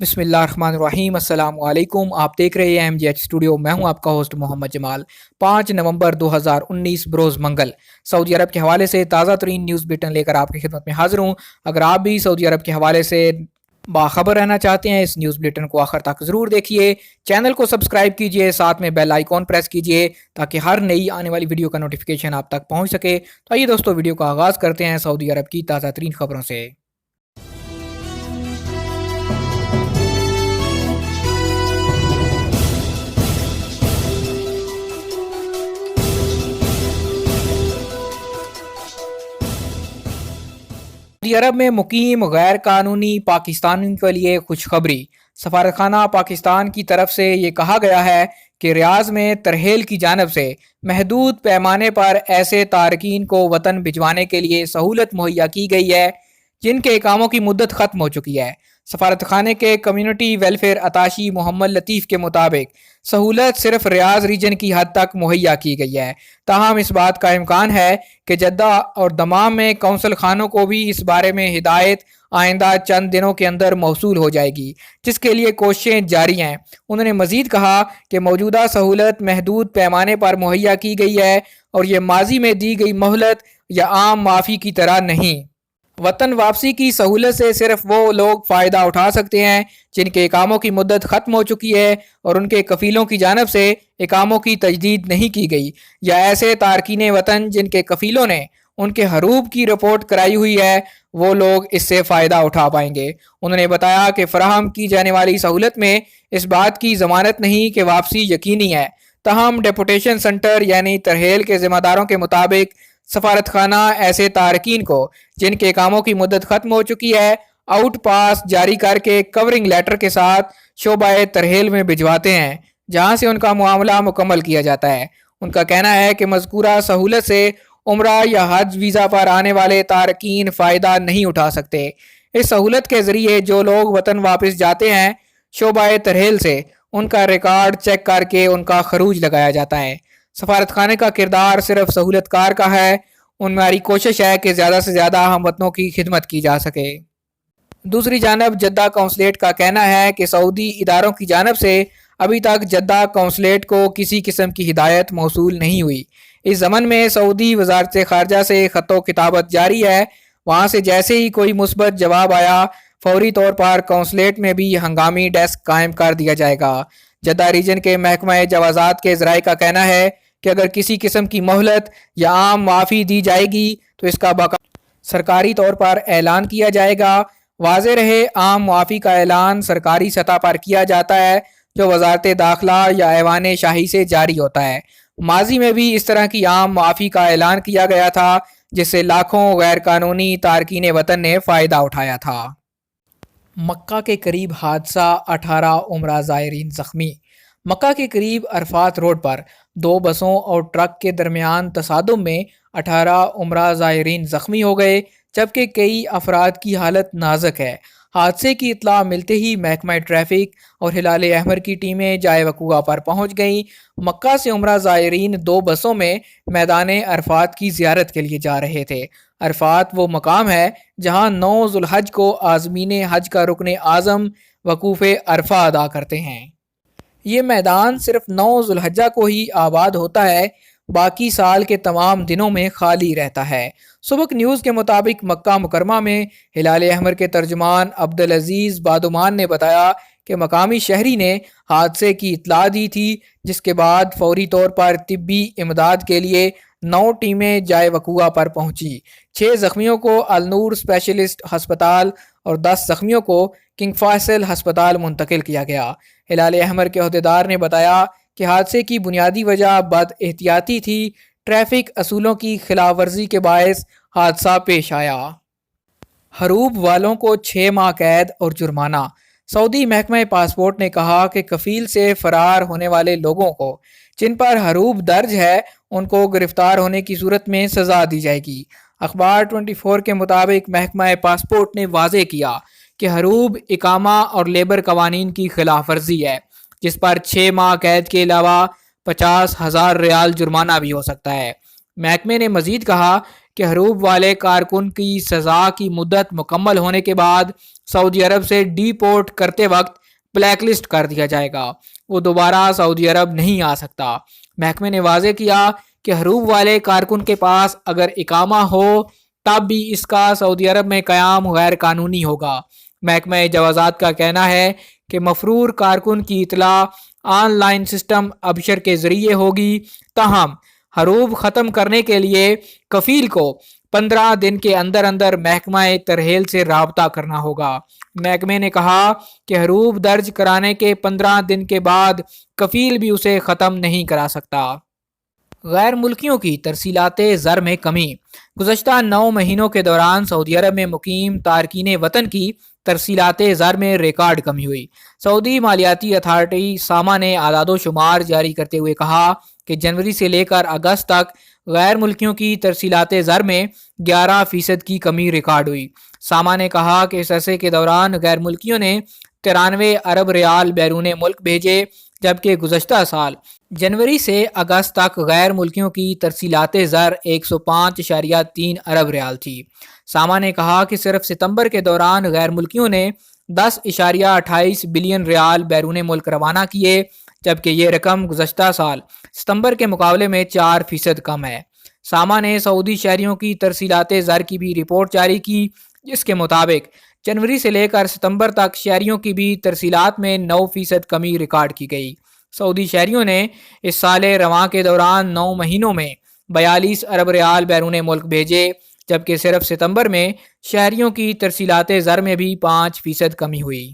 بسم اللہ الرحمن الرحیم۔ السلام علیکم، آپ دیکھ رہے ہیں MGH اسٹوڈیو۔ میں ہوں آپ کا ہوسٹ محمد جمال۔ 5 نومبر 2019 بروز منگل سعودی عرب کے حوالے سے تازہ ترین نیوز بلیٹن لے کر آپ کی خدمت میں حاضر ہوں۔ اگر آپ بھی سعودی عرب کے حوالے سے باخبر رہنا چاہتے ہیں، اس نیوز بلیٹن کو آخر تک ضرور دیکھیے، چینل کو سبسکرائب کیجئے، ساتھ میں بیل آئیکن پریس کیجئے تاکہ ہر نئی آنے والی ویڈیو کا نوٹیفیکیشن آپ تک پہنچ سکے۔ تو آئیے دوستو، ویڈیو کا آغاز کرتے ہیں سعودی عرب کی تازہ ترین خبروں سے۔ سعودی عرب میں مقیم غیر قانونی پاکستانیوں کے لیے خوشخبری۔ سفارتخانہ پاکستان کی طرف سے یہ کہا گیا ہے کہ ریاض میں ترحیل کی جانب سے محدود پیمانے پر ایسے تارکین کو وطن بھجوانے کے لیے سہولت مہیا کی گئی ہے جن کے اقاموں کی مدت ختم ہو چکی ہے۔ سفارت خانے کے کمیونٹی ویلفیئر اتاشی محمد لطیف کے مطابق سہولت صرف ریاض ریجن کی حد تک مہیا کی گئی ہے، تاہم اس بات کا امکان ہے کہ جدہ اور دمام میں کونسل خانوں کو بھی اس بارے میں ہدایت آئندہ چند دنوں کے اندر موصول ہو جائے گی، جس کے لیے کوششیں جاری ہیں۔ انہوں نے مزید کہا کہ موجودہ سہولت محدود پیمانے پر مہیا کی گئی ہے اور یہ ماضی میں دی گئی مہلت یا عام معافی کی طرح نہیں۔ وطن واپسی کی سہولت سے صرف وہ لوگ فائدہ اٹھا سکتے ہیں جن کے اقاموں کی مدت ختم ہو چکی ہے اور ان کے کفیلوں کی جانب سے اقاموں کی تجدید نہیں کی گئی، یا ایسے تارکین وطن جن کے کفیلوں نے ان کے حروب کی رپورٹ کرائی ہوئی ہے، وہ لوگ اس سے فائدہ اٹھا پائیں گے۔ انہوں نے بتایا کہ فراہم کی جانے والی سہولت میں اس بات کی ضمانت نہیں کہ واپسی یقینی ہے، تاہم ڈیپوٹیشن سینٹر یعنی ترحیل کے ذمہ داروں کے مطابق سفارت خانہ ایسے تارکین کو جن کے اقاموں کی مدت ختم ہو چکی ہے آؤٹ پاس جاری کر کے کورنگ لیٹر کے ساتھ شعبہ ترحیل میں بھجواتے ہیں، جہاں سے ان کا معاملہ مکمل کیا جاتا ہے۔ ان کا کہنا ہے کہ مذکورہ سہولت سے عمرہ یا حج ویزا پر آنے والے تارکین فائدہ نہیں اٹھا سکتے۔ اس سہولت کے ذریعے جو لوگ وطن واپس جاتے ہیں، شعبہ ترحیل سے ان کا ریکارڈ چیک کر کے ان کا خروج لگایا جاتا ہے۔ سفارت خانے کا کردار صرف سہولت کار کا ہے، ان میں ہماری کوشش ہے کہ زیادہ سے زیادہ ہم وطنوں کی خدمت کی جا سکے۔ دوسری جانب جدہ قونصلیٹ کا کہنا ہے کہ سعودی اداروں کی جانب سے ابھی تک جدہ قونصلیٹ کو کسی قسم کی ہدایت موصول نہیں ہوئی۔ اس ضمن میں سعودی وزارت خارجہ سے خط و کتابت جاری ہے، وہاں سے جیسے ہی کوئی مثبت جواب آیا فوری طور پر قونصلیٹ میں بھی ہنگامی ڈیسک قائم کر دیا جائے گا۔ جدہ ریجن کے محکمہ جوازات کے ذرائع کا کہنا ہے کہ اگر کسی قسم کی مہلت یا عام معافی دی جائے گی تو اس کا باقاعدہ سرکاری طور پر اعلان کیا جائے گا۔ واضح رہے، عام معافی کا اعلان سرکاری سطح پر کیا جاتا ہے جو وزارت داخلہ یا ایوان شاہی سے جاری ہوتا ہے۔ ماضی میں بھی اس طرح کی عام معافی کا اعلان کیا گیا تھا جس سے لاکھوں غیر قانونی تارکین وطن نے فائدہ اٹھایا تھا۔ مکہ کے قریب حادثہ، 18 عمرہ زائرین زخمی۔ مکہ کے قریب عرفات روڈ پر 2 بسوں اور ٹرک کے درمیان تصادم میں 18 عمرہ زائرین زخمی ہو گئے، جبکہ کئی افراد کی حالت نازک ہے۔ حادثے کی اطلاع ملتے ہی محکمہ ٹریفک اور ہلال احمر کی ٹیمیں جائے وقوع پر پہنچ گئیں۔ مکہ سے عمرہ زائرین 2 بسوں میں میدان عرفات کی زیارت کے لیے جا رہے تھے۔ عرفات وہ مقام ہے جہاں 9 ذو الحج کو عازمین حج کا رکن اعظم وقوف عرفہ ادا کرتے ہیں۔ یہ میدان صرف 9 ذو الحجہ کو ہی آباد ہوتا ہے، باقی سال کے تمام دنوں میں خالی رہتا ہے۔ سبق نیوز کے مطابق مکہ مکرمہ میں ہلال احمر کے ترجمان عبدالعزیز بادمان نے بتایا کہ مقامی شہری نے حادثے کی اطلاع دی تھی، جس کے بعد فوری طور پر طبی امداد کے لیے 9 ٹیمیں جائے وقوع پر پہنچی۔ 6 زخمیوں کو النور اسپیشلسٹ ہسپتال اور 10 زخمیوں کو کنگ فیصل ہسپتال منتقل کیا گیا۔ ہلال احمر کے عہدیدار نے بتایا کہ حادثے کی بنیادی وجہ بد احتیاطی تھی، ٹریفک اصولوں کی خلاف ورزی کے باعث حادثہ پیش آیا۔ حروب والوں کو 6 ماہ قید اور جرمانہ۔ سعودی محکمہ پاسپورٹ نے کہا کہ کفیل سے فرار ہونے والے لوگوں کو جن پر حروب درج ہے ان کو گرفتار ہونے کی صورت میں سزا دی جائے گی۔ اخبار 24 کے مطابق محکمہ پاسپورٹ نے واضح کیا کہ حروب اقامہ اور لیبر قوانین کی خلاف ورزی ہے، جس پر 6 ماہ قید کے علاوہ 50,000 ریال جرمانہ بھی ہو سکتا ہے۔ محکمے نے مزید کہا کہ کہ حروب والے کارکن کی سزا کی مدت مکمل ہونے کے بعد سعودی عرب سے ڈی پورٹ کرتے وقت بلیک لسٹ کر دیا جائے گا، وہ دوبارہ سعودی عرب نہیں آ سکتا۔ محکمے نے واضح کیا کہ حروب والے کارکن کے پاس اگر اقامہ ہو تب بھی اس کا سعودی عرب میں قیام غیر قانونی ہوگا۔ محکمہ جوازات کا کہنا ہے کہ مفرور کارکن کی اطلاع آن لائن سسٹم ابشر کے ذریعے ہوگی، تاہم حروب ختم کرنے کے لیے کفیل کو 15 دن کے اندر اندر محکمہ ترحیل سے رابطہ کرنا ہوگا۔ محکمے نے کہا کہ حروب درج کرانے کے 15 دن کے بعد کفیل بھی اسے ختم نہیں کرا سکتا۔ غیر ملکیوں کی ترسیلات زر میں کمی۔ گزشتہ 9 مہینوں کے دوران سعودی عرب میں مقیم تارکین وطن کی ترسیلات زر میں ریکارڈ کمی ہوئی۔ سعودی مالیاتی اتھارٹی ساما نے اعداد و شمار جاری کرتے ہوئے کہا کہ جنوری سے لے کر اگست تک غیر ملکیوں کی ترسیلات زر میں 11% کی کمی ریکارڈ ہوئی۔ ساما نے کہا کہ اس عرصے کے دوران غیر ملکیوں نے 93 ارب ریال بیرون ملک بھیجے، جبکہ گزشتہ سال جنوری سے اگست تک غیر ملکیوں کی ترسیلات زر 105.3 ارب ریال تھی۔ ساما نے کہا کہ صرف ستمبر کے دوران غیر ملکیوں نے 10.28 بلین ریال بیرون ملک روانہ کیے، جبکہ یہ رقم گزشتہ سال ستمبر کے مقابلے میں 4% کم ہے۔ ساما نے سعودی شہریوں کی ترسیلات زر کی بھی رپورٹ جاری کی، جس کے مطابق جنوری سے لے کر ستمبر تک شہریوں کی بھی ترسیلات میں 9% کمی ریکارڈ کی گئی۔ سعودی شہریوں نے اس سال رواں کے دوران 9 مہینوں میں 42 ارب ریال بیرون ملک بھیجے، جبکہ صرف ستمبر میں شہریوں کی ترسیلات زر میں بھی 5% کمی ہوئی۔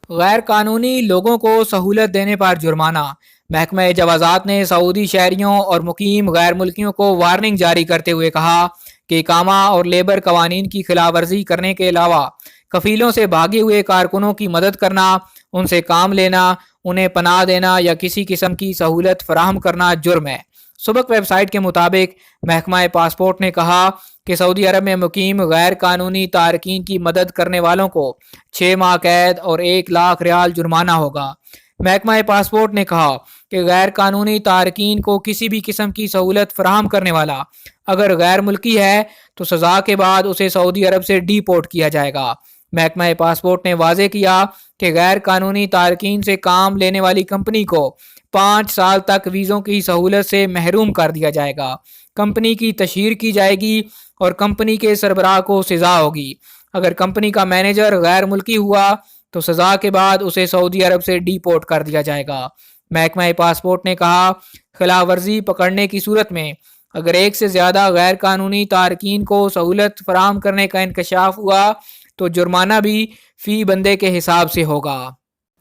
غیر قانونی لوگوں کو سہولت دینے پر جرمانہ۔ محکمہ جوازات نے سعودی شہریوں اور مقیم غیر ملکیوں کو وارننگ جاری کرتے ہوئے کہا کہ اقامہ اور لیبر قوانین کی خلاف ورزی کرنے کے علاوہ کفیلوں سے بھاگے ہوئے کارکنوں کی مدد کرنا، ان سے کام لینا، انہیں پناہ دینا یا کسی قسم کی سہولت فراہم کرنا جرم ہے۔ سبق ویب سائٹ کے مطابق محکمہ پاسپورٹ نے کہا کہ سعودی عرب میں مقیم غیر قانونی تارکین کی مدد کرنے والوں کو 6 ماہ قید اور 1 لاکھ ریال جرمانہ ہوگا۔ محکمہ پاسپورٹ نے کہا کہ غیر قانونی تارکین کو کسی بھی قسم کی سہولت فراہم کرنے والا اگر غیر ملکی ہے تو سزا کے بعد اسے سعودی عرب سے ڈی پورٹ کیا جائے گا۔ محکمہ پاسپورٹ نے واضح کیا کہ غیر قانونی تارکین سے کام لینے والی کمپنی کو 5 سال تک ویزوں کی سہولت سے محروم کر دیا جائے گا، کمپنی کی تشہیر کی جائے گی اور کمپنی کے سربراہ کو سزا ہوگی۔ اگر کمپنی کا مینیجر غیر ملکی ہوا تو سزا کے بعد اسے سعودی عرب سے ڈی پورٹ کر دیا جائے گا۔ محکمہ پاسپورٹ نے کہا خلاف ورزی پکڑنے کی صورت میں اگر ایک سے زیادہ غیر قانونی تارکین کو سہولت فراہم کرنے کا انکشاف ہوا تو جرمانہ بھی فی بندے کے حساب سے ہوگا۔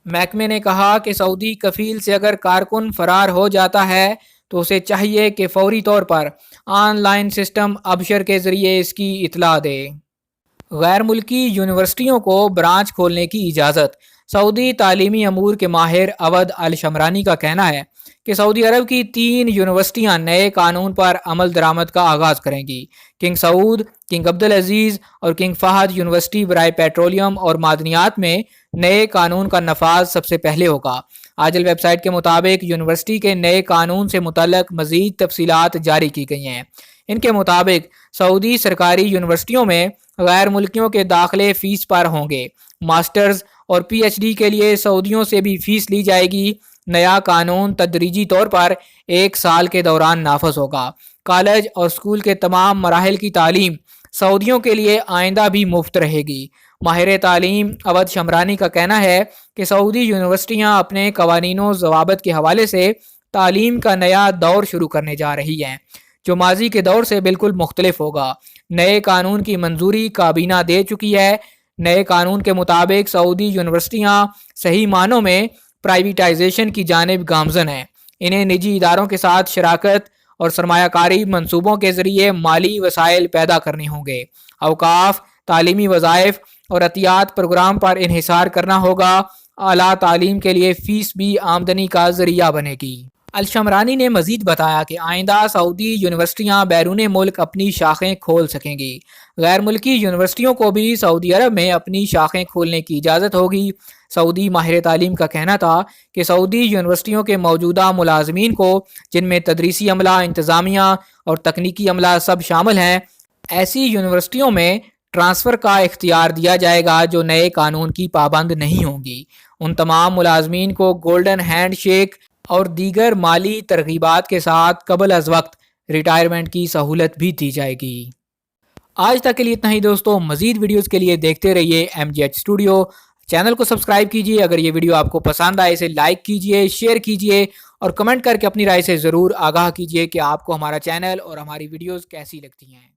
محکمے نے کہا کہ سعودی کفیل سے اگر کارکن فرار ہو جاتا ہے تو اسے چاہیے کہ فوری طور پر آن لائن سسٹم ابشر کے ذریعے اس کی اطلاع دے۔ غیر ملکی یونیورسٹیوں کو برانچ کھولنے کی اجازت۔ سعودی تعلیمی امور کے ماہر اودھ الشمرانی کا کہنا ہے کہ سعودی عرب کی 3 یونیورسٹیاں نئے قانون پر عمل درآمد کا آغاز کریں گی۔ کنگ سعود، کنگ عبدالعزیز اور کنگ فہد یونیورسٹی برائے پیٹرولیم اور معدنیات میں نئے قانون کا نفاذ سب سے پہلے ہوگا۔ عاجل ویب سائٹ کے مطابق یونیورسٹی کے نئے قانون سے متعلق مزید تفصیلات جاری کی گئی ہیں۔ ان کے مطابق سعودی سرکاری یونیورسٹیوں میں غیر ملکیوں کے داخلے فیس پر ہوں گے۔ ماسٹرز اور پی ایچ ڈی کے لیے سعودیوں سے بھی فیس لی جائے گی۔ نیا قانون تدریجی طور پر 1 سال کے دوران نافذ ہوگا۔ کالج اور اسکول کے تمام مراحل کی تعلیم سعودیوں کے لیے آئندہ بھی مفت رہے گی۔ ماہر تعلیم اودھ شمرانی کا کہنا ہے کہ سعودی یونیورسٹیاں اپنے قوانین و ضوابط کے حوالے سے تعلیم کا نیا دور شروع کرنے جا رہی ہیں، جو ماضی کے دور سے بالکل مختلف ہوگا۔ نئے قانون کی منظوری کابینہ دے چکی ہے۔ نئے قانون کے مطابق سعودی یونیورسٹیاں صحیح معنوں میں پرائیویٹائزیشن کی جانب گامزن ہیں۔ انہیں نجی اداروں کے ساتھ شراکت اور سرمایہ کاری منصوبوں کے ذریعے مالی وسائل پیدا کرنے ہوں گے۔ اوقاف، تعلیمی وظائف اور عطیات پروگرام پر انحصار کرنا ہوگا۔ اعلیٰ تعلیم کے لیے فیس بھی آمدنی کا ذریعہ بنے گی۔ الشمرانی نے مزید بتایا کہ آئندہ سعودی یونیورسٹیاں بیرون ملک اپنی شاخیں کھول سکیں گی۔ غیر ملکی یونیورسٹیوں کو بھی سعودی عرب میں اپنی شاخیں کھولنے کی اجازت ہوگی۔ سعودی ماہر تعلیم کا کہنا تھا کہ سعودی یونیورسٹیوں کے موجودہ ملازمین کو، جن میں تدریسی عملہ، انتظامیہ اور تکنیکی عملہ سب شامل ہیں، ایسی یونیورسٹیوں میں ٹرانسفر کا اختیار دیا جائے گا جو نئے قانون کی پابند نہیں ہوں گی۔ ان تمام ملازمین کو گولڈن ہینڈ شیک اور دیگر مالی ترغیبات کے ساتھ قبل از وقت ریٹائرمنٹ کی سہولت بھی دی جائے گی۔ آج تک کے لیے اتنا ہی دوستوں، مزید ویڈیوز کے لیے دیکھتے رہیے MGH اسٹوڈیو۔ چینل کو سبسکرائب کیجئے، اگر یہ ویڈیو آپ کو پسند آئے اسے لائک کیجئے، شیئر کیجئے اور کمنٹ کر کے اپنی رائے سے ضرور آگاہ کیجئے کہ آپ کو ہمارا چینل اور ہماری ویڈیوز کیسی لگتی ہیں۔